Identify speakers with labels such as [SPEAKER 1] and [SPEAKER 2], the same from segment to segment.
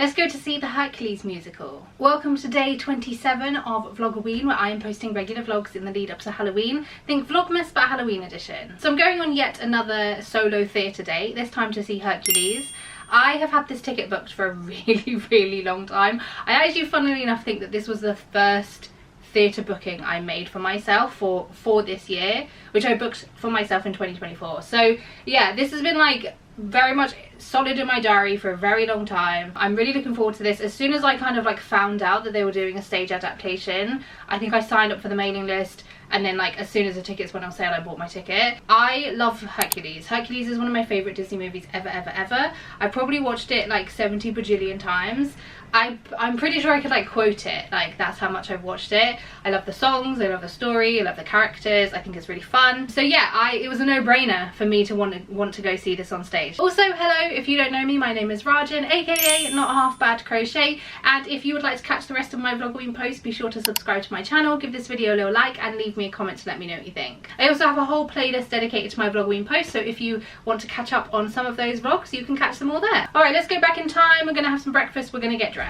[SPEAKER 1] Let's go to see the Hercules musical. Welcome to day 27 of Vlogoween, where I am posting regular vlogs in the lead up to Halloween. Think Vlogmas but Halloween edition. So I'm going on yet another solo theatre day, this time to see Hercules. I have had this ticket booked for a really long time. I actually, funnily enough, think that this was the first theatre booking I made for myself for this year, which I booked for myself in 2024. So yeah, this has been like very much solid in my diary for a very long time. I'm really looking forward to this. As soon as I kind of like found out that they were doing a stage adaptation, I think I signed up for the mailing list, and then like as soon as the tickets went on sale, I bought my ticket. I love Hercules. Hercules is one of my favourite Disney movies ever. I probably watched it like 70 bajillion times. I'm pretty sure I could like quote it, like that's how much I've watched it. I love the songs, I love the story, I love the characters, I think it's really fun. So yeah, it was a no-brainer for me to want to go see this on stage. Also, hello, if you don't know me, my name is Rajan, aka Not Half Bad Crochet, and if you would like to catch the rest of my Vlogoween posts, be sure to subscribe to my channel, give this video a little like, and leave me a comment to let me know what you think. I also have a whole playlist dedicated to my Vlogoween posts, so if you want to catch up on some of those vlogs, you can catch them all there. Alright, let's go back in time. We're gonna have some breakfast, we're gonna get dressed.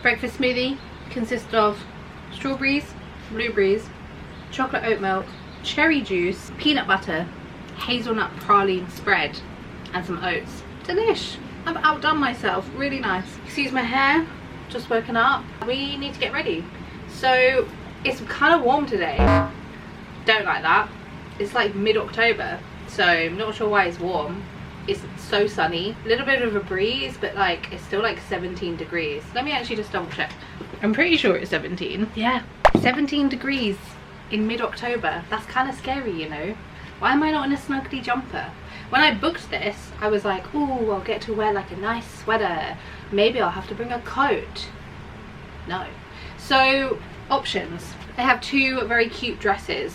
[SPEAKER 1] Breakfast smoothie consists of strawberries, blueberries, chocolate oat milk, cherry juice, peanut butter, hazelnut praline spread, and some oats. Delish. I've outdone myself. Really nice. Excuse my hair, just woken up. We need to get ready. So it's kind of warm today. Don't like that. It's like mid-October, so I'm not sure why it's warm. It's so sunny, a little bit of a breeze, but like it's still like 17 degrees. Let me actually just double check. I'm pretty sure it's 17. Yeah, 17 degrees in mid-October. That's kind of scary, you know. Why am I not in a snuggly jumper? When I booked this, I was like, oh, I'll get to wear like a nice sweater. Maybe I'll have to bring a coat. No. So, options. I have two very cute dresses.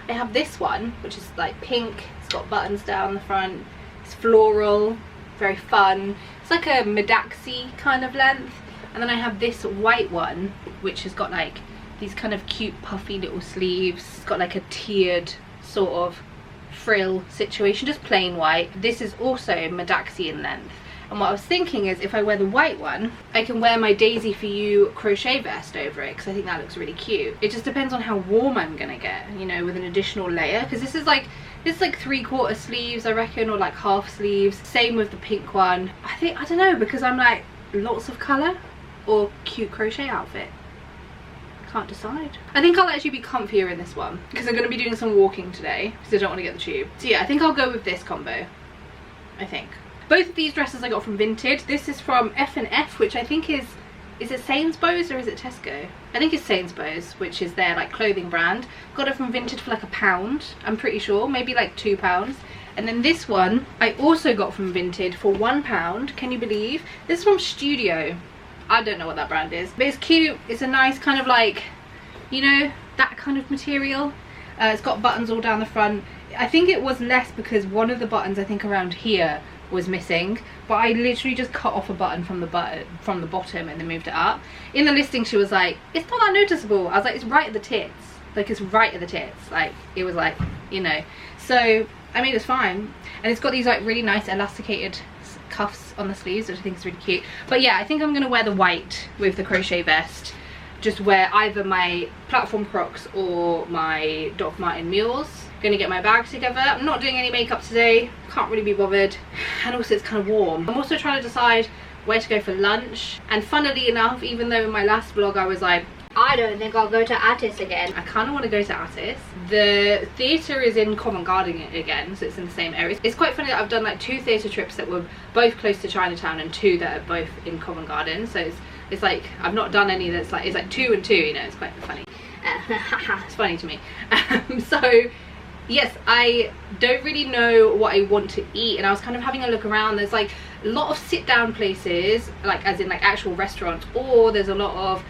[SPEAKER 1] I have this one, which is like pink. It's got buttons down the front. It's floral, very fun. It's like a Medaxi kind of length. And then I have this white one, which has got like these kind of cute puffy little sleeves. It's got like a tiered sort of frill situation, just plain white. This is also Medaxi in length. And what I was thinking is, if I wear the white one, I can wear my Daisy For You crochet vest over it, because I think that looks really cute. It just depends on how warm I'm gonna get, you know, with an additional layer, because this is like 3/4 sleeves, I reckon, or like half sleeves. Same with the pink one. I don't know, because I'm like, lots of colour or cute crochet outfit. Can't decide. I think I'll actually be comfier in this one, because I'm going to be doing some walking today, because I don't want to get the tube. So yeah, I think I'll go with this combo, I think. Both of these dresses I got from Vinted. This is from F&F, which I think is it Sainsbury's or is it Tesco? I think it's Sainsbury's, which is their like clothing brand. Got it from Vinted for like £1, I'm pretty sure, maybe like £2. And then this one I also got from Vinted for £1. Can you believe? This is from Studio. I don't know what that brand is, but it's cute. It's a nice kind of like, you know, that kind of material. It's got buttons all down the front. I think it was less because one of the buttons, I think around here, was missing, but I literally just cut off a button from the bottom and then moved it up. In the listing she was like, it's not that noticeable. I was like, it's right at the tits, like it's right at the tits, like it was like, you know. So I mean, it's fine. And it's got these like really nice elasticated cuffs on the sleeves, which I think is really cute. But yeah, I think I'm gonna wear the white with the crochet vest. Just wear either my platform Crocs or my Doc Martin mules. Gonna get my bag together. I'm not doing any makeup today, can't really be bothered, and also it's kind of warm. I'm also trying to decide where to go for lunch, and funnily enough, even though in my last vlog I was like, I don't think I'll go to Attis again, I kind of want to go to Attis. The theatre is in Covent Garden again, so it's in the same area. It's quite funny that I've done like 2 theatre trips that were both close to Chinatown and 2 that are both in Covent Garden, so it's like I've not done any that's like, it's like 2 and 2, you know. It's quite funny. It's funny to me. So yes, I don't really know what I want to eat, and I was kind of having a look around. There's like a lot of sit down places, like as in like actual restaurants, or there's a lot of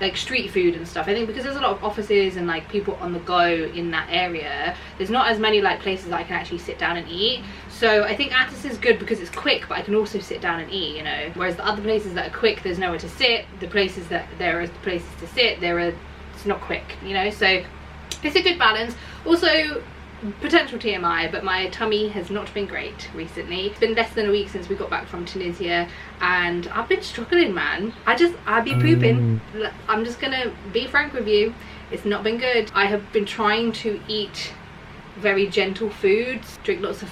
[SPEAKER 1] like street food and stuff. I think because there's a lot of offices and like people on the go in that area, there's not as many like places that I can actually sit down and eat. So I think Attis is good because it's quick, but I can also sit down and eat, you know. Whereas the other places that are quick, there's nowhere to sit. The places that there are places to sit, it's not quick, you know. So it's a good balance. Also, potential TMI, but my tummy has not been great recently. It's been less than a week since we got back from Tunisia and I've been struggling, man. I've been pooping. I'm just gonna be frank with you. It's not been good. I have been trying to eat very gentle foods, drink lots of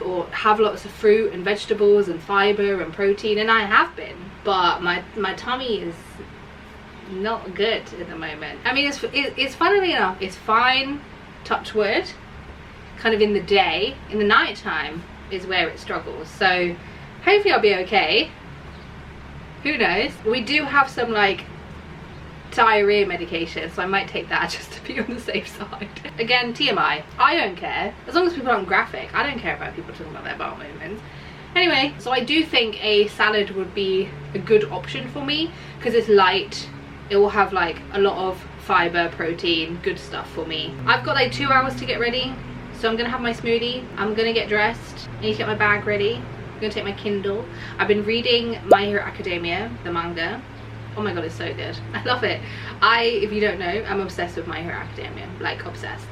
[SPEAKER 1] or have lots of fruit and vegetables and fiber and protein, and I have been, but my tummy is not good at the moment. I mean, it's funnily enough, it's fine, touch wood, kind of in the day. In the night time is where it struggles, so hopefully I'll be okay. Who knows? We do have some like diarrhea medication, so I might take that just to be on the safe side. Again, TMI, I don't care as long as people aren't graphic. I don't care about people talking about their bowel movements. Anyway, so I do think a salad would be a good option for me because it's light. It will have like a lot of fiber, protein, good stuff for me. I've got like 2 hours to get ready, so I'm gonna have my smoothie, I'm gonna get dressed, I need to get my bag ready, I'm gonna take my Kindle. I've been reading My Hero Academia, the manga. Oh my god, it's so good. I love it. If you don't know, I'm obsessed with My Hero Academia, like obsessed.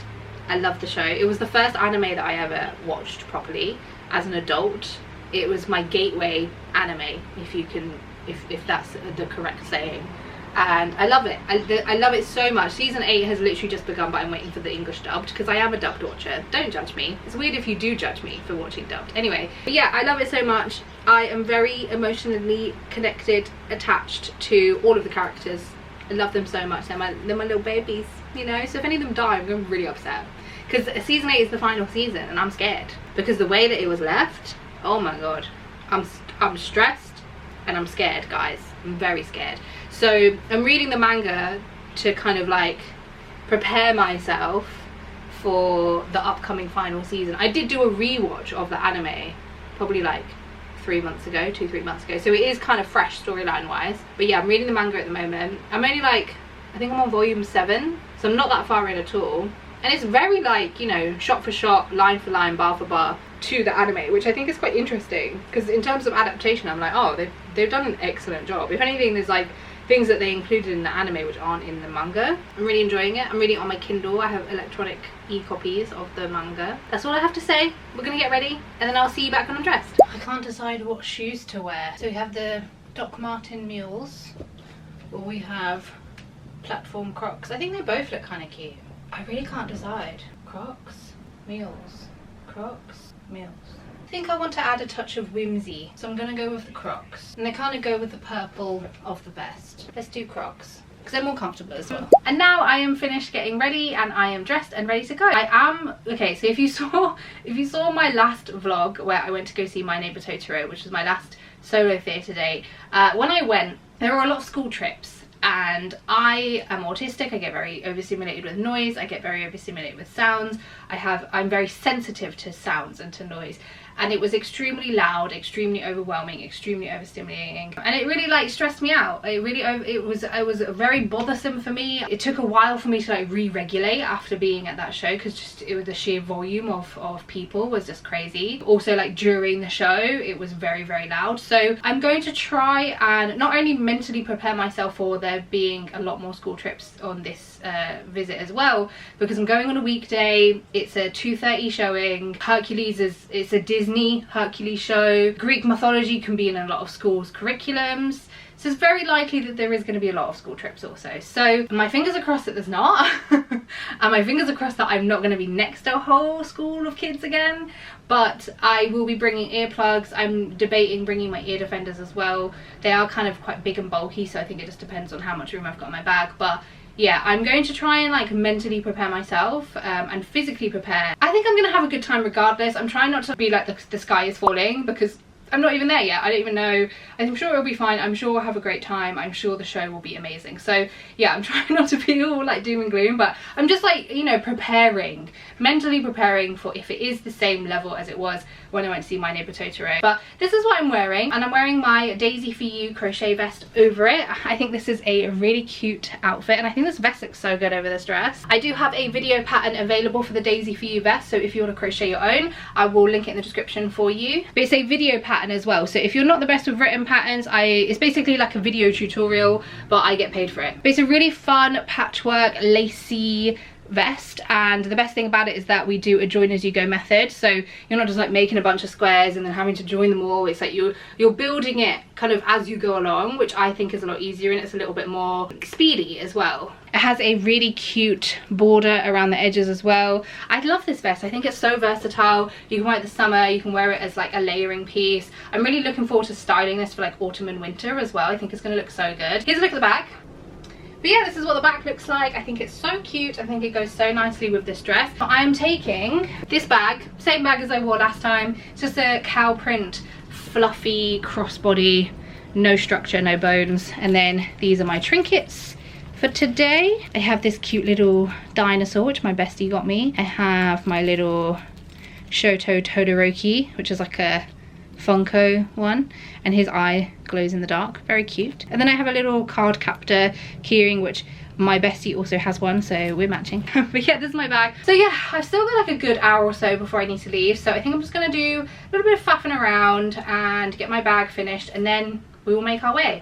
[SPEAKER 1] I love the show. It was the first anime that I ever watched properly as an adult. It was my gateway anime, if that's the correct saying. And I love it. I love it so much. Season 8 has literally just begun, but I'm waiting for the English dubbed because I am a dubbed watcher. Don't judge me. It's weird if you do judge me for watching dubbed. Anyway, but yeah, I love it so much. I am very emotionally connected, attached to all of the characters. I love them so much. They're my little babies, you know. So if any of them die, I'm going to be really upset because season 8 is the final season, and I'm scared because the way that it was left. Oh my god, I'm stressed and I'm scared, guys. I'm very scared. So I'm reading the manga to kind of like prepare myself for the upcoming final season. I did do a rewatch of the anime probably like 3 months ago, 2-3 months ago, so it is kind of fresh storyline wise. But yeah, I'm reading the manga at the moment. I'm only like, I think I'm on volume 7, so I'm not that far in at all, and it's very like, you know, shot for shot, line for line, bar for bar to the anime, which I think is quite interesting because in terms of adaptation, I'm like, oh, they've done an excellent job. If anything, there's like things that they included in the anime which aren't in the manga. I'm really enjoying it. I'm reading it on my Kindle. I have electronic e-copies of the manga. That's all I have to say. We're gonna get ready and then I'll see you back when I'm dressed. I can't decide what shoes to wear. So we have the Doc Marten mules, or we have platform Crocs. I think they both look kind of cute. I really can't decide. Crocs, mules, Crocs, mules. I think I want to add a touch of whimsy, so I'm going to go with the Crocs. And they kind of go with the purple of the vest. Let's do Crocs, because they're more comfortable as well. And now I am finished getting ready and I am dressed and ready to go. I am, okay, so if you saw my last vlog where I went to go see My Neighbor Totoro, which was my last solo theatre date, when I went, there were a lot of school trips. And I am autistic. I get very overstimulated with noise. I get very overstimulated with sounds. I'm very sensitive to sounds and to noise. And it was extremely loud, extremely overwhelming, extremely overstimulating, and it really like stressed me out. It was very bothersome for me. It took a while for me to like re-regulate after being at that show, because just the sheer volume of people was just crazy. Also, like during the show, it was very, very loud. So I'm going to try and not only mentally prepare myself for there being a lot more school trips on this visit as well, because I'm going on a weekday. It's a 2:30 showing. Hercules it's a Disney Hercules show. Greek mythology can be in a lot of schools' curriculums, so it's very likely that there is going to be a lot of school trips also. So my fingers are crossed that there's not and my fingers are crossed that I'm not going to be next to a whole school of kids again, but I will be bringing earplugs. I'm debating bringing my ear defenders as well. They are kind of quite big and bulky, so I think it just depends on how much room I've got in my bag. But yeah, I'm going to try and like mentally prepare myself and physically prepare. I think I'm gonna have a good time regardless. I'm trying not to be like the sky is falling, because I'm not even there yet. I don't even know. I'm sure it'll be fine. I'm sure we'll have a great time. I'm sure the show will be amazing. So yeah, I'm trying not to be all like doom and gloom, but I'm just like, you know, mentally preparing for if it is the same level as it was when I went to see My Neighbor Totoro. But this is what I'm wearing, and I'm wearing my Daisy For You crochet vest over it. I think this is a really cute outfit, and I think this vest looks so good over this dress. I do have a video pattern available for the Daisy For You vest, so if you want to crochet your own, I will link it in the description for you. But it's a video pattern as well, so if you're not the best with written patterns, it's basically like a video tutorial, but I get paid for it. But it's a really fun patchwork, lacy, vest, and the best thing about it is that we do a join as you go method, so you're not just like making a bunch of squares and then having to join them all. It's like you're building it kind of as you go along, which I think is a lot easier, and it's a little bit more speedy as well. It has a really cute border around the edges as well. I love this vest. I think it's so versatile. You can wear it in the summer, you can wear it as like a layering piece. I'm really looking forward to styling this for like autumn and winter as well. I think it's going to look so good. Here's a look at the back. But yeah, this is what the back looks like. I think it's so cute. I think it goes so nicely with this dress. I'm taking this bag, same bag as I wore last time. It's just a cow print, fluffy crossbody, no structure, no bones. And then these are my trinkets for today. I have this cute little dinosaur, which my bestie got me. I have my little Shoto Todoroki, which is like a Funko one, and his eye glows in the dark, very cute. And then I have a little card captor keyring, which my bestie also has one, so we're matching. But yeah, this is my bag. So yeah, I've still got like a good hour or so before I need to leave, so I think I'm just gonna do a little bit of faffing around and get my bag finished, and then we will make our way.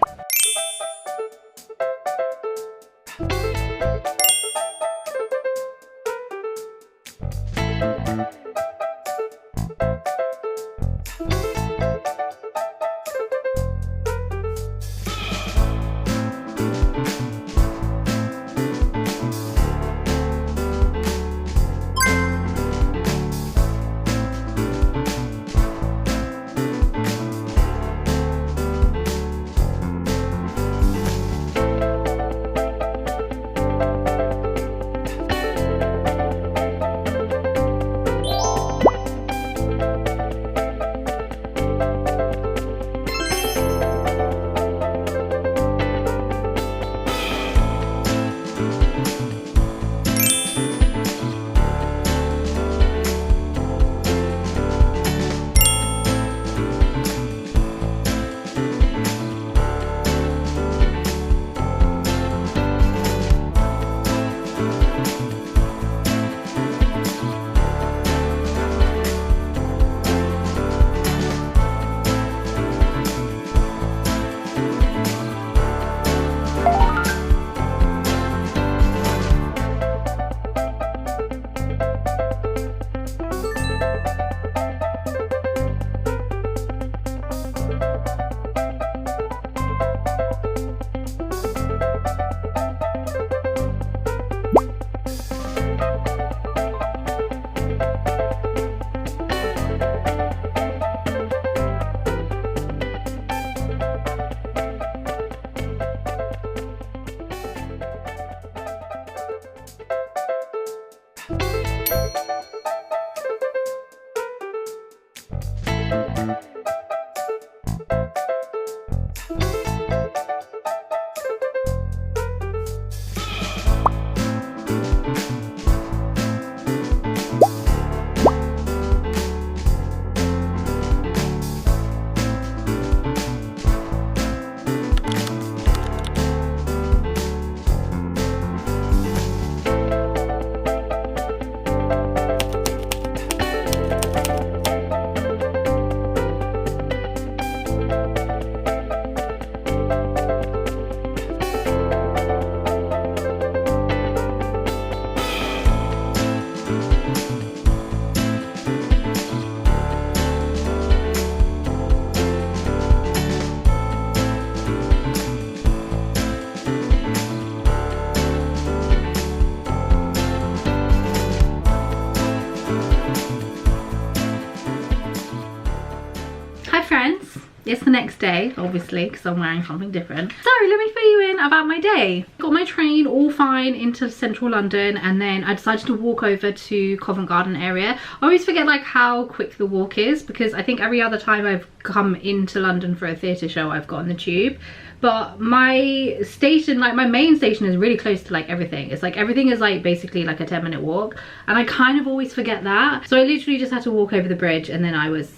[SPEAKER 1] It's the next day, obviously, because I'm wearing something different. So let me fill you in about my day. Got my train all fine into central London, and then I decided to walk over to Covent Garden area. I always forget like how quick the walk is, because I think every other time I've come into London for a theatre show I've got on the tube. But my station, like my main station, is really close to like everything. It's like everything is like basically like a 10-minute walk, and I kind of always forget that. So I literally just had to walk over the bridge and then I was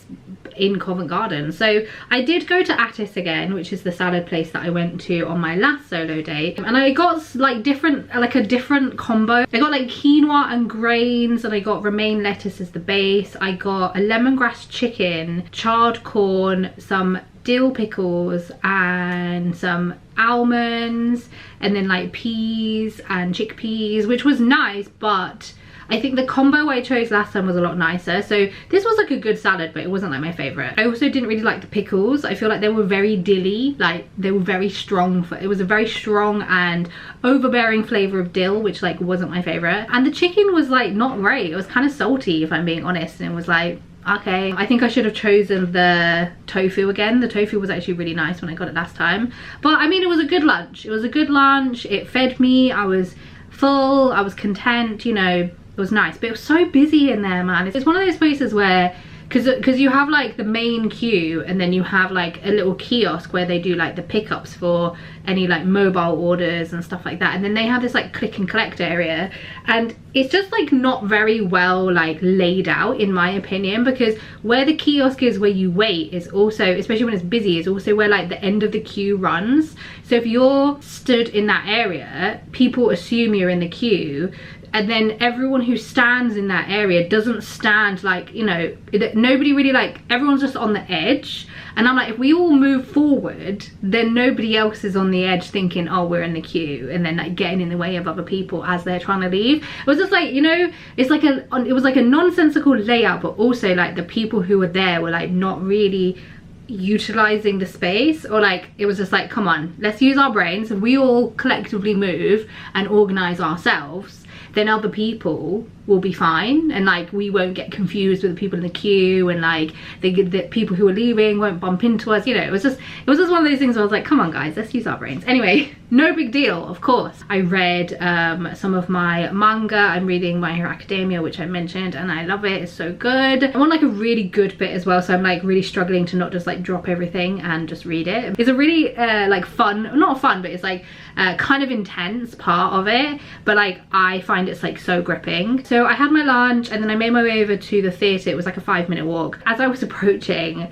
[SPEAKER 1] in Covent Garden. So I did go to Attis again, which is the salad place that I went to on my last solo day, and I got like a different combo. I got like quinoa and grains, and I got romaine lettuce as the base. I got a lemongrass chicken, charred corn, some dill pickles and some almonds, and then like peas and chickpeas, which was nice, but I think the combo I chose last time was a lot nicer. So this was like a good salad, but it wasn't like my favorite. I also didn't really like the pickles. I feel like they were very dilly, like they were very strong. It was a very strong and overbearing flavor of dill, which like wasn't my favorite. And the chicken was like not great. It was kind of salty, if I'm being honest, and it was like, okay. I think I should have chosen the tofu again. The tofu was actually really nice when I got it last time. But I mean, it was a good lunch. It was a good lunch. It fed me. I was full. I was content, you know. It was nice, but it was so busy in there, man. It's one of those places where, because you have like the main queue, and then you have like a little kiosk where they do like the pickups for any like mobile orders and stuff like that, and then they have this like click and collect area, and it's just like not very well like laid out, in my opinion, because where the kiosk is, where you wait, is also, especially when it's busy, is also where like the end of the queue runs. So if you're stood in that area, people assume you're in the queue, and then everyone who stands in that area doesn't stand, like, you know, nobody really, like, everyone's just on the edge. And I'm like, if we all move forward, then nobody else is on the edge thinking, oh, we're in the queue, and then like getting in the way of other people as they're trying to leave. It was just like, you know, it's like it was like a nonsensical layout, but also like the people who were there were like not really utilizing the space, or like it was just like, come on, let's use our brains. If we all collectively move and organize ourselves, then other people will be fine, and like we won't get confused with the people in the queue, and like the people who are leaving won't bump into us, you know. It was just one of those things where I was like, come on guys, let's use our brains. Anyway, no big deal, of course. I read some of my manga. I'm reading My Hero Academia, which I mentioned, and I love it. It's so good. I'm on like a really good bit as well, so I'm like really struggling to not just like drop everything and just read it. It's a really like fun, not fun, but it's like kind of intense part of it, but like I find it's like so gripping. So I had my lunch, and then I made my way over to the theatre. It was like a 5-minute walk. As I was approaching,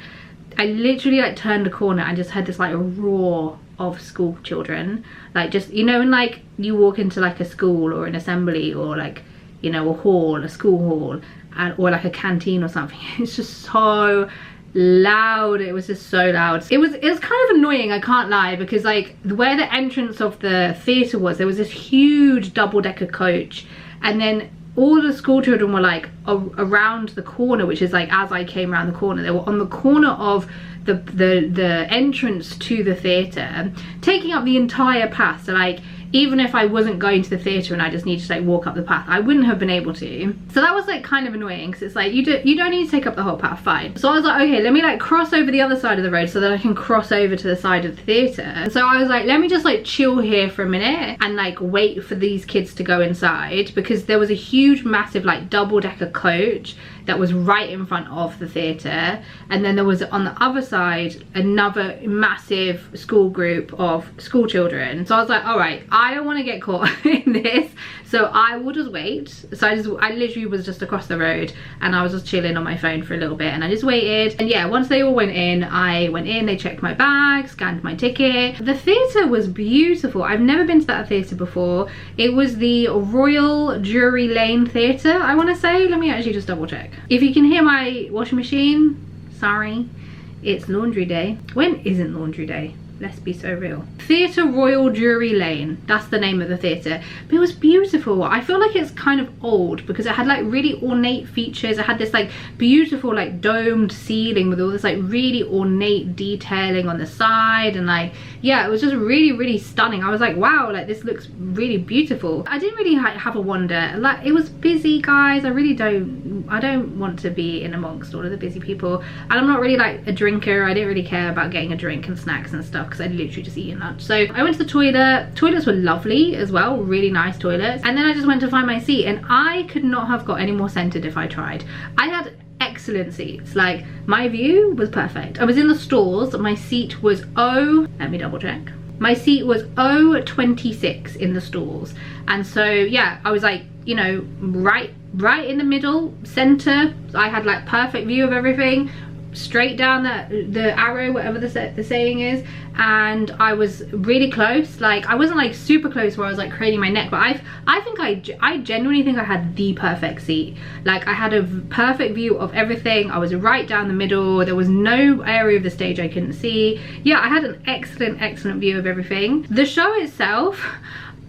[SPEAKER 1] I literally like turned a corner and just heard this like roar of school children, like, just, you know, and like you walk into like a school or an assembly, or like, you know, a hall, a school hall, and or like a canteen or something. It's just so loud. It was just so loud. It was kind of annoying, I can't lie, because like where the entrance of the theatre was, there was this huge double-decker coach, and then all the school children were like around the corner, which is like, as I came around the corner, they were on the corner of the entrance to the theatre, taking up the entire path. So like, even if I wasn't going to the theatre and I just needed to like walk up the path, I wouldn't have been able to. So that was like kind of annoying, because it's like, you don't need to take up the whole path, fine. So I was like, okay, let me like cross over the other side of the road so that I can cross over to the side of the theatre. So I was like, let me just like chill here for a minute and like wait for these kids to go inside, because there was a huge massive like double-decker coach that was right in front of the theatre, and then there was on the other side another massive school group of school children. So I was like, all right, I don't want to get caught in this, so I will just wait. So I literally was just across the road, and I was just chilling on my phone for a little bit, and I just waited. And yeah, once they all went in, I went in, they checked my bag, scanned my ticket. The theatre was beautiful. I've never been to that theatre before. It was the Royal Drury Lane Theatre, I want to say. Let me actually just double check. If you can hear my washing machine, sorry, it's laundry day. When isn't laundry day? Let's be so real. Theatre Royal Drury Lane, that's the name of the theatre. But it was beautiful. I feel like it's kind of old, because it had like really ornate features. It had this like beautiful like domed ceiling with all this like really ornate detailing on the side, and like, yeah, it was just really, really stunning. I was like, wow, like this looks really beautiful. I didn't really have a wander. Like, it was busy, guys. I don't want to be in amongst all of the busy people, and I'm not really like a drinker. I didn't really care about getting a drink and snacks and stuff, because I'd literally just eaten lunch. So I went to the toilet. Toilets were lovely as well, really nice toilets. And then I just went to find my seat, and I could not have got any more centered if I tried. I had excellent seats. Like, my view was perfect. I was in the stalls. My seat was let me double check. My seat was 26 in the stalls. And so yeah, I was like, you know, right in the middle, center. I had like perfect view of everything. straight down the arrow, whatever the saying is, and I was really close. Like, I wasn't like super close where I was like craning my neck, but I genuinely think I had the perfect seat. Like, I had a perfect view of everything. I was right down the middle. There was no area of the stage I couldn't see. Yeah, I had an excellent view of everything. The show itself,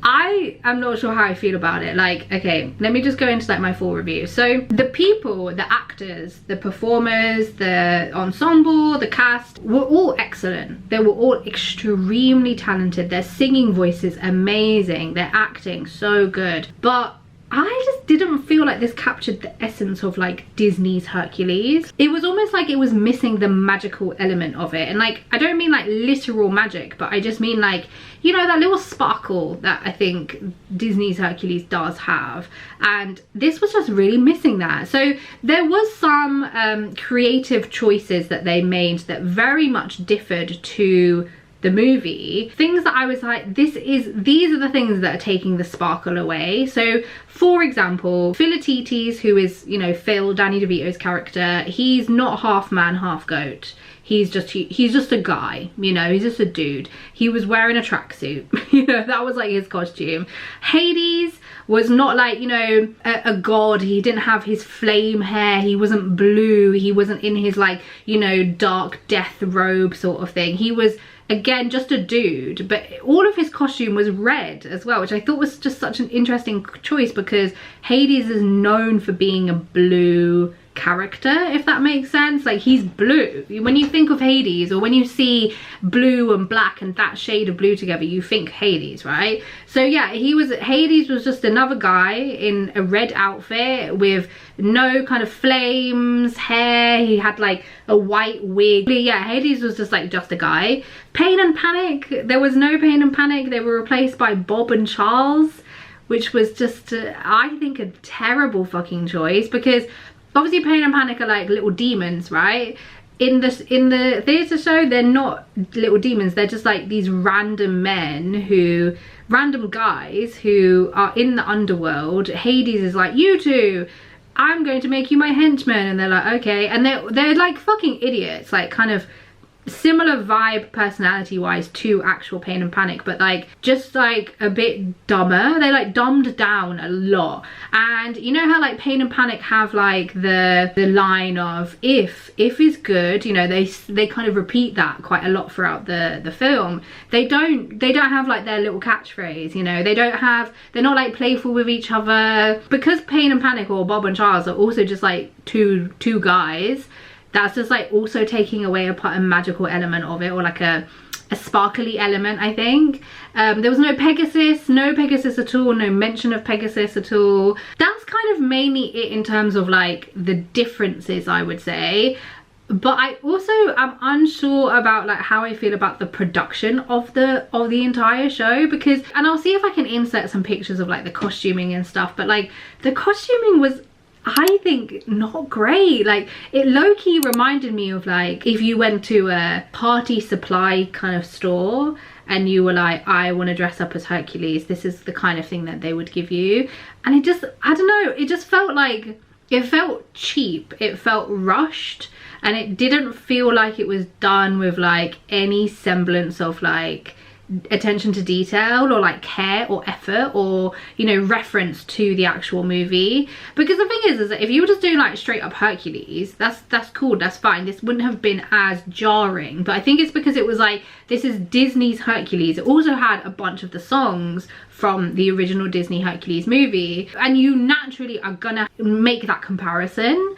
[SPEAKER 1] I am not sure how I feel about it. Like, okay, let me just go into like my full review. So the people, the actors, the performers, the ensemble, the cast were all excellent. They were all extremely talented. Their singing voice is amazing. Their acting so good. But I just didn't feel like this captured the essence of like Disney's Hercules. It was almost like it was missing the magical element of it. And like, I don't mean like literal magic, but I just mean like, you know, that little sparkle that I think Disney's Hercules does have. And this was just really missing that. So there was some creative choices that they made that very much differed to the movie. Things that I was like, these are the things that are taking the sparkle away. So for example, Philatites, who is, you know, Phil, Danny DeVito's character, he's not half man, half goat. He's just a guy, you know, he's just a dude. He was wearing a tracksuit, you know, that was like his costume. Hades was not like, you know, a god. He didn't have his flame hair. He wasn't blue. He wasn't in his like, you know, dark death robe sort of thing. He was, again, just a dude, but all of his costume was red as well, which I thought was just such an interesting choice because Hades is known for being a blue character, if that makes sense. Like, he's blue. When you think of Hades, or when you see blue and black and that shade of blue together, you think Hades, right? So yeah, Hades was just another guy in a red outfit with no kind of flames, hair. He had like a white wig. Yeah, Hades was just like just a guy. Pain and Panic, there was no Pain and Panic. They were replaced by Bob and Charles, which was just I think a terrible fucking choice, because obviously Pain and Panic are like little demons, right? In the theatre show, they're not little demons. They're just like these random guys who are in the underworld. Hades is like, you two, I'm going to make you my henchmen. And they're like, okay. And they're like fucking idiots, like kind of similar vibe personality wise to actual Pain and Panic, but like just like a bit dumber. They like dumbed down a lot. And you know how like Pain and Panic have like the line of if is good, you know, they kind of repeat that quite a lot throughout the film. They don't have like their little catchphrase, you know. They're not like playful with each other, because Pain and Panic, or Bob and Charles, are also just like two guys. That's just like also taking away a magical element of it, or like a sparkly element, I think. There was no Pegasus at all, no mention of Pegasus at all. That's kind of mainly it in terms of like the differences, I would say. But I also am unsure about like how I feel about the production of the entire show, because, and I'll see if I can insert some pictures of like the costuming and stuff, but like the costuming was, I think, not great. Like, it low-key reminded me of like if you went to a party supply kind of store and you were like, I want to dress up as Hercules, this is the kind of thing that they would give you. And it just, I don't know, it just felt like, it felt cheap, it felt rushed, and it didn't feel like it was done with like any semblance of like attention to detail, or like care or effort, or, you know, reference to the actual movie. Because the thing is that if you were just doing like straight up Hercules, that's cool, that's fine, this wouldn't have been as jarring. But I think it's because it was like, this is Disney's Hercules. It also had a bunch of the songs from the original Disney Hercules movie, and you naturally are gonna make that comparison.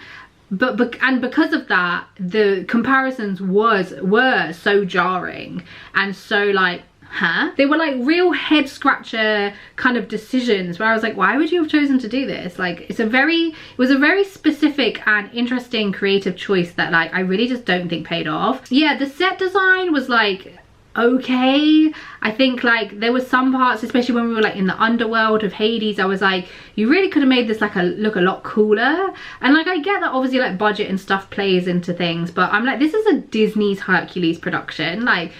[SPEAKER 1] And because of that, the comparisons were so jarring and so like, huh? They were like real head scratcher kind of decisions where I was like, why would you have chosen to do this? Like, it was a very specific and interesting creative choice that like I really just don't think paid off. Yeah, the set design was like okay. I think like there was some parts, especially when we were like in the underworld of Hades, I was like, you really could have made this like look a lot cooler. And like, I get that obviously like budget and stuff plays into things, but I'm like, this is a Disney's Hercules production. Like,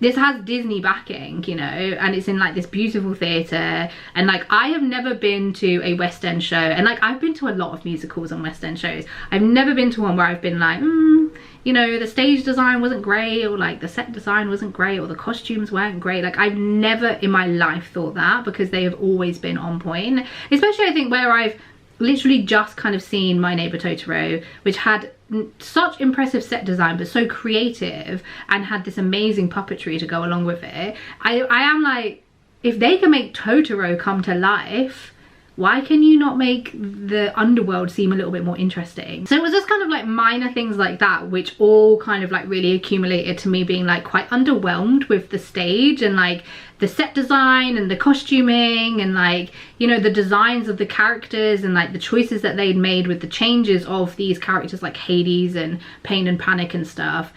[SPEAKER 1] this has Disney backing, you know, and it's in like this beautiful theatre. And like, I have never been to a West End show, and like I've been to a lot of musicals and West End shows. I've never been to one where I've been like, you know, the stage design wasn't great, or like the set design wasn't great, or the costumes weren't great. Like, I've never in my life thought that, because they have always been on point. Especially I think where I've literally just kind of seen My Neighbor Totoro, which had such impressive set design but so creative, and had this amazing puppetry to go along with it. I am like, if they can make Totoro come to life, why can you not make the underworld seem a little bit more interesting? So it was just kind of like minor things like that, which all kind of like really accumulated to me being like quite underwhelmed with the stage, and like the set design and the costuming, and like, you know, the designs of the characters, and like the choices that they'd made with the changes of these characters like Hades and Pain and Panic and stuff.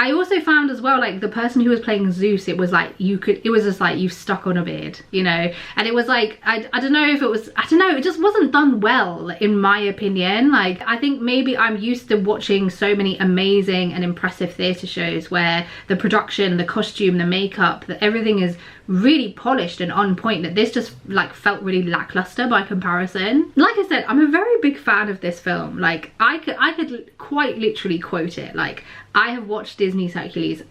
[SPEAKER 1] I also found as well, like the person who was playing Zeus, it was like it was just like, you've stuck on a beard, you know. And it was like, I don't know if it was, I don't know, it just wasn't done well in my opinion. Like, I think maybe I'm used to watching so many amazing and impressive theatre shows where the production, the costume, the makeup, everything is really polished and on point, that this just like felt really lackluster by comparison. Like I said, I'm a very big fan of this film. Like, I could quite literally quote it. Like, I have watched Disney's Hercules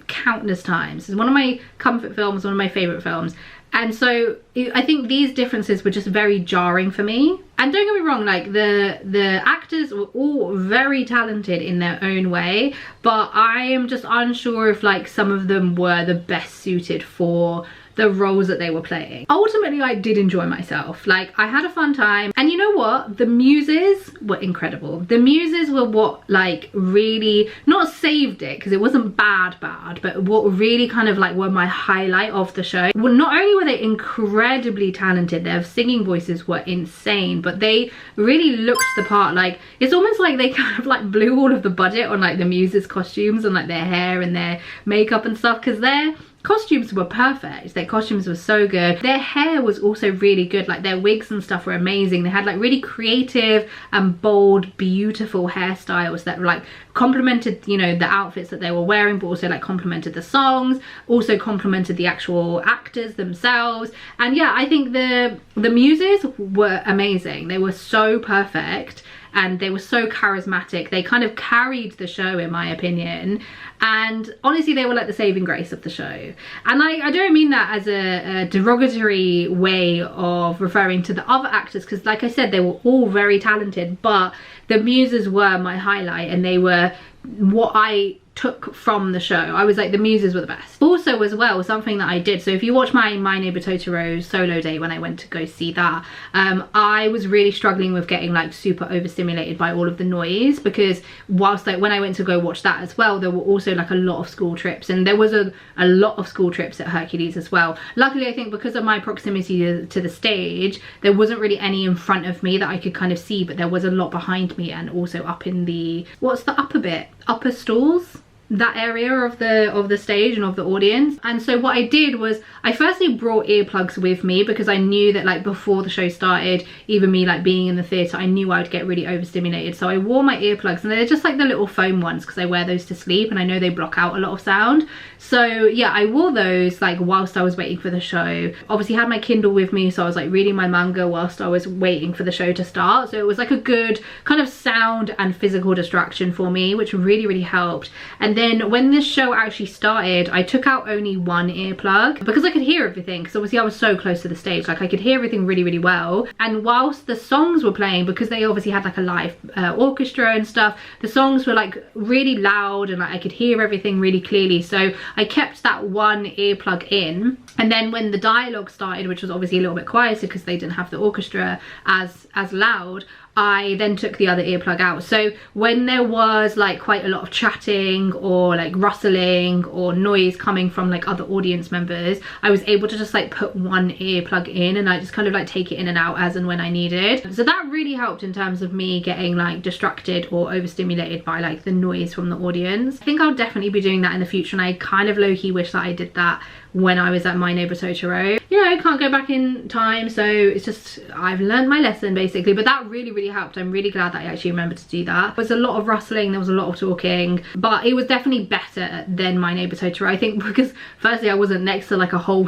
[SPEAKER 1] countless times. It's one of my comfort films, one of my favorite films. And so I think these differences were just very jarring for me. And don't get me wrong, like the actors were all very talented in their own way, but I am just unsure if like some of them were the best suited for the roles that they were playing. Ultimately, I did enjoy myself. Like, I had a fun time. And you know what? The muses were incredible. The muses were what like really, not saved it, because it wasn't bad, but what really kind of like were my highlight of the show. Well, not only were they incredibly talented, their singing voices were insane, but they really looked the part. Like, it's almost like they kind of like blew all of the budget on like the muses' costumes and like their hair and their makeup and stuff, because their costumes were perfect. Their costumes were so good. Their hair was also really good. Like, their wigs and stuff were amazing. They had like really creative and bold, beautiful hairstyles that like complemented, you know, the outfits that they were wearing, but also like complemented the songs, also complemented the actual actors themselves. And yeah, I think the muses were amazing. They were so perfect, and they were so charismatic. They kind of carried the show, in my opinion. And honestly, they were like the saving grace of the show. And I don't mean that as a derogatory way of referring to the other actors, because like I said, they were all very talented, but the muses were my highlight, and they were what I took from the show. I was like, the muses were the best. Also as well, something that I did, so if you watch my Neighbor Totoro solo day when I went to go see that, I was really struggling with getting like super overstimulated by all of the noise, because whilst like when I went to go watch that as well, there were also like a lot of school trips, and there was a lot of school trips at Hercules as well. Luckily, I think because of my proximity to the stage, there wasn't really any in front of me that I could kind of see, but there was a lot behind me, and also up in the, what's the upper bit? Upper stalls? That area of the stage and of the audience. And so what I did was, I firstly brought earplugs with me, because I knew that like before the show started, even me like being in the theatre, I knew I would get really overstimulated. So I wore my earplugs, and they're just like the little foam ones, because I wear those to sleep, and I know they block out a lot of sound. So yeah, I wore those like whilst I was waiting for the show. Obviously had my Kindle with me, so I was like reading my manga whilst I was waiting for the show to start. So it was like a good kind of sound and physical distraction for me, which really helped. And then when this show actually started, I took out only one earplug, because I could hear everything, because obviously I was so close to the stage, like I could hear everything really well. And whilst the songs were playing, because they obviously had like a live orchestra and stuff, the songs were like really loud, and like, I could hear everything really clearly. So I kept that one earplug in, and then when the dialogue started, which was obviously a little bit quieter because they didn't have the orchestra as loud, I then took the other earplug out. So when there was like quite a lot of chatting or like rustling or noise coming from like other audience members, I was able to just like put one earplug in, and I just kind of like take it in and out as and when I needed. So that really helped in terms of me getting like distracted or overstimulated by like the noise from the audience. I think I'll definitely be doing that in the future, and I kind of low-key wish that I did that when I was at My Neighbor Totoro. You know, I can't go back in time, so it's just, I've learned my lesson basically. But that really helped. I'm really glad that I actually remembered to do that. There was a lot of rustling, there was a lot of talking, but it was definitely better than My Neighbor Totoro, I think, because firstly I wasn't next to like a whole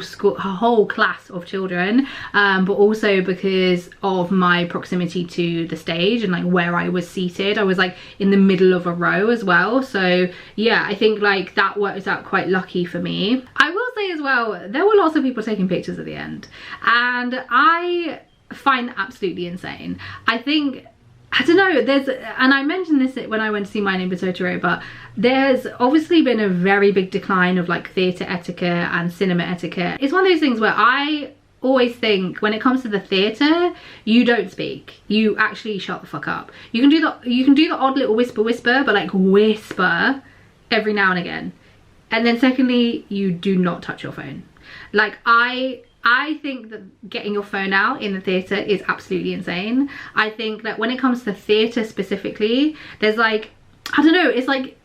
[SPEAKER 1] class of children, but also because of my proximity to the stage and like where I was seated. I was like in the middle of a row as well, so yeah, I think like that works out quite lucky for me. I will say as well, there were lots of people taking pictures at the end, and I find that absolutely insane. I think, I don't know, and I mentioned this when I went to see My Neighbor Totoro, but there's obviously been a very big decline of like theatre etiquette and cinema etiquette. It's one of those things where I always think when it comes to the theatre, you don't speak, you actually shut the fuck up. You can do the odd little whisper, but like whisper every now and again. And then secondly, you do not touch your phone. Like I think that getting your phone out in the theatre is absolutely insane. I think that when it comes to theatre specifically, there's like, I don't know, it's like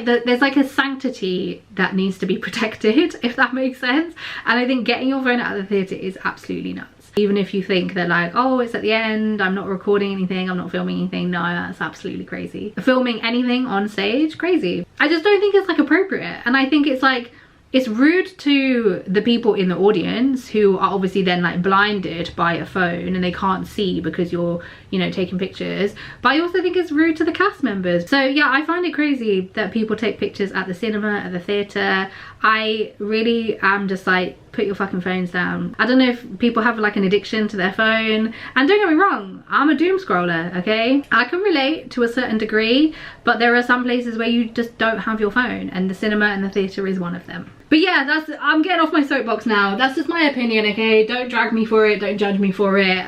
[SPEAKER 1] there's like a sanctity that needs to be protected, if that makes sense. And I think getting your phone out of the theatre is absolutely nuts. Even if you think that like, oh, it's at the end, I'm not recording anything, I'm not filming anything, no, that's absolutely crazy. Filming anything on stage, crazy. I just don't think it's like appropriate. And I think it's like, it's rude to the people in the audience who are obviously then like blinded by a phone and they can't see because you're, you know, taking pictures. But I also think it's rude to the cast members. So yeah, I find it crazy that people take pictures at the cinema, at the theatre. I really am just like, put your fucking phones down. I don't know if people have like an addiction to their phone, and don't get me wrong, I'm a doom scroller, okay? I can relate to a certain degree, but there are some places where you just don't have your phone, and the cinema and the theatre is one of them. But yeah, I'm getting off my soapbox now. That's just my opinion, okay? Don't drag me for it, don't judge me for it.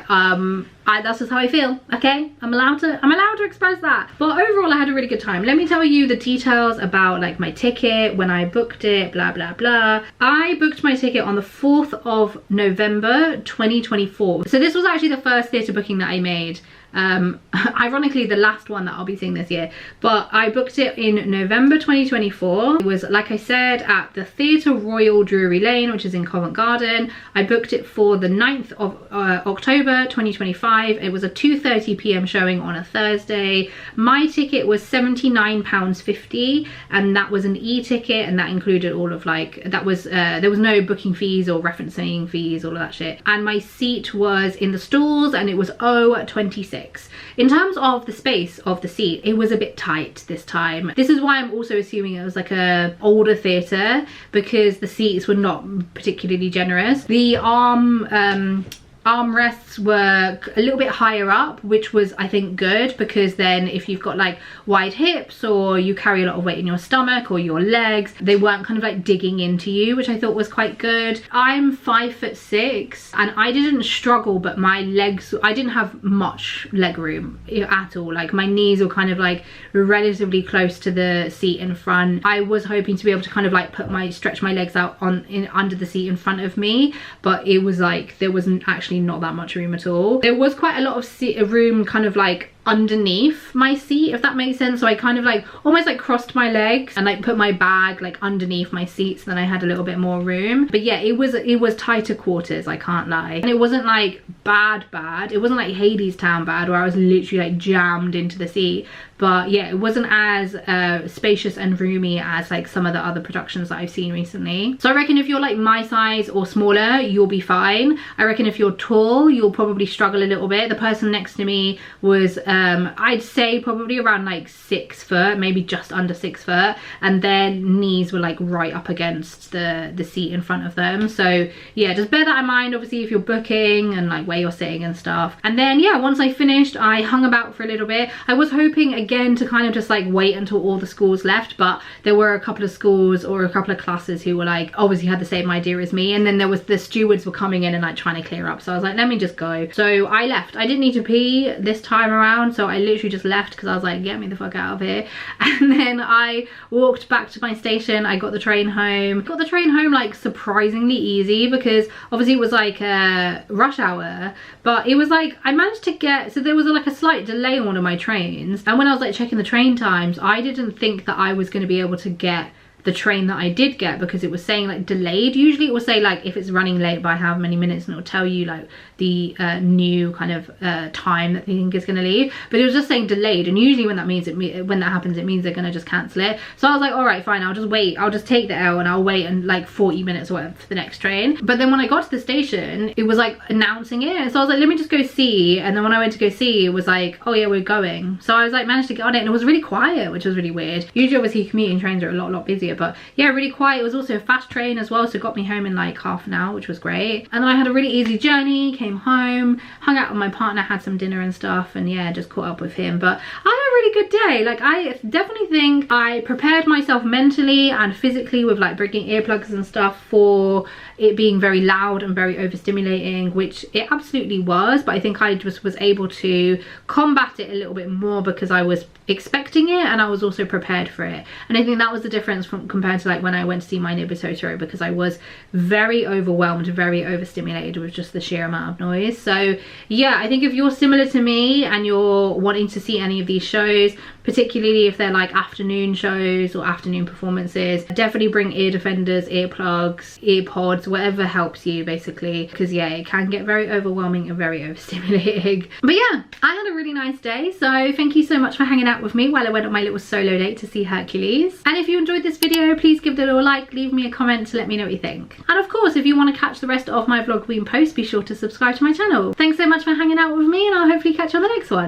[SPEAKER 1] That's just how I feel, okay? I'm allowed to express that. But overall, I had a really good time. Let me tell you the details about like my ticket, when I booked it, blah blah blah. I booked my ticket on the 4th of November 2024. So this was actually the first theatre booking that I made. Ironically the last one that I'll be seeing this year, but I booked it in November 2024. It was, like I said, at the Theatre Royal Drury Lane, which is in Covent Garden. I booked it for the 9th of October 2025. It was a 2:30 p.m. showing on a Thursday. My ticket was £79.50, and that was an e-ticket, and that included all of like, that was there was no booking fees or referencing fees, all of that shit. And my seat was in the stalls, and it was O26. In terms of the space of the seat, it was a bit tight this time. This is why I'm also assuming it was like a older theatre, because the seats were not particularly generous. The armrests were a little bit higher up, which was, I think, good, because then if you've got like wide hips or you carry a lot of weight in your stomach or your legs, they weren't kind of like digging into you, which I thought was quite good. I'm 5'6", and I didn't struggle, but my legs, I didn't have much leg room at all. Like my knees were kind of like relatively close to the seat in front. I was hoping to be able to kind of like stretch my legs out under the seat in front of me, but it was like there wasn't actually not that much room at all. There was quite a lot of room kind of like underneath my seat, if that makes sense. So I kind of like almost like crossed my legs and like put my bag like underneath my seat, so then I had a little bit more room. But yeah, it was tighter quarters, I can't lie. And it wasn't like bad. It wasn't like Hadestown bad, where I was literally like jammed into the seat. But yeah, it wasn't as spacious and roomy as like some of the other productions that I've seen recently. So I reckon if you're like my size or smaller, you'll be fine. I reckon if you're tall, you'll probably struggle a little bit. The person next to me was I'd say probably around like 6 foot, maybe just under 6 foot, and their knees were like right up against the seat in front of them. So yeah, just bear that in mind, obviously, if you're booking and like where you're sitting and stuff. And then yeah, once I finished, I hung about for a little bit. I was hoping again to kind of just like wait until all the schools left, but there were a couple of schools or a couple of classes who were like obviously had the same idea as me, and then there was the stewards were coming in and like trying to clear up. So I was like, let me just go. So I left. I didn't need to pee this time around, so I literally just left because I was like, get me the fuck out of here. And then I walked back to my station. I got the train home. Got the train home like surprisingly easy, because obviously it was like rush hour, but it was like I managed to get, so there was like a slight delay on one of my trains, and when I was like checking the train times, I didn't think that I was going to be able to get the train that I did get, because it was saying like delayed. Usually it will say like if it's running late by how many minutes, and it will tell you like the new kind of time that they think is going to leave, but it was just saying delayed, and usually when that means when that happens, it means they're going to just cancel it. So I was like, all right, fine, I'll just wait, I'll just take the L, and I'll wait and like 40 minutes or whatever for the next train. But then when I got to the station, it was like announcing it, so I was like, let me just go see. And then when I went to go see, it was like, oh yeah, we're going. So I was like, managed to get on it, and it was really quiet, which was really weird. Usually obviously commuting trains are a lot busier, but yeah, really quiet. It was also a fast train as well, so it got me home in like half an hour, which was great. And then I had a really easy journey, came home, hung out with my partner, had some dinner and stuff, and yeah, just caught up with him. But I had a really good day. Like, I definitely think I prepared myself mentally and physically with like bringing earplugs and stuff for it being very loud and very overstimulating, which it absolutely was, but I think I just was able to combat it a little bit more because I was expecting it and I was also prepared for it. And I think that was the difference from compared to like when I went to see My Neighbor Totoro, because I was very overwhelmed, very overstimulated with just the sheer amount of noise. So yeah, I think if you're similar to me and you're wanting to see any of these shows, particularly if they're like afternoon shows or afternoon performances, definitely bring ear defenders, earplugs, earpods, whatever helps you basically, because yeah, it can get very overwhelming and very overstimulating. But yeah, I had a really nice day, so thank you so much for hanging out with me while I went on my little solo date to see Hercules. And if you enjoyed this video, please give it a little like, leave me a comment to let me know what you think. And of course, if you want to catch the rest of my Vlogoween posts, be sure to subscribe to my channel. Thanks so much for hanging out with me, and I'll hopefully catch you on the next one.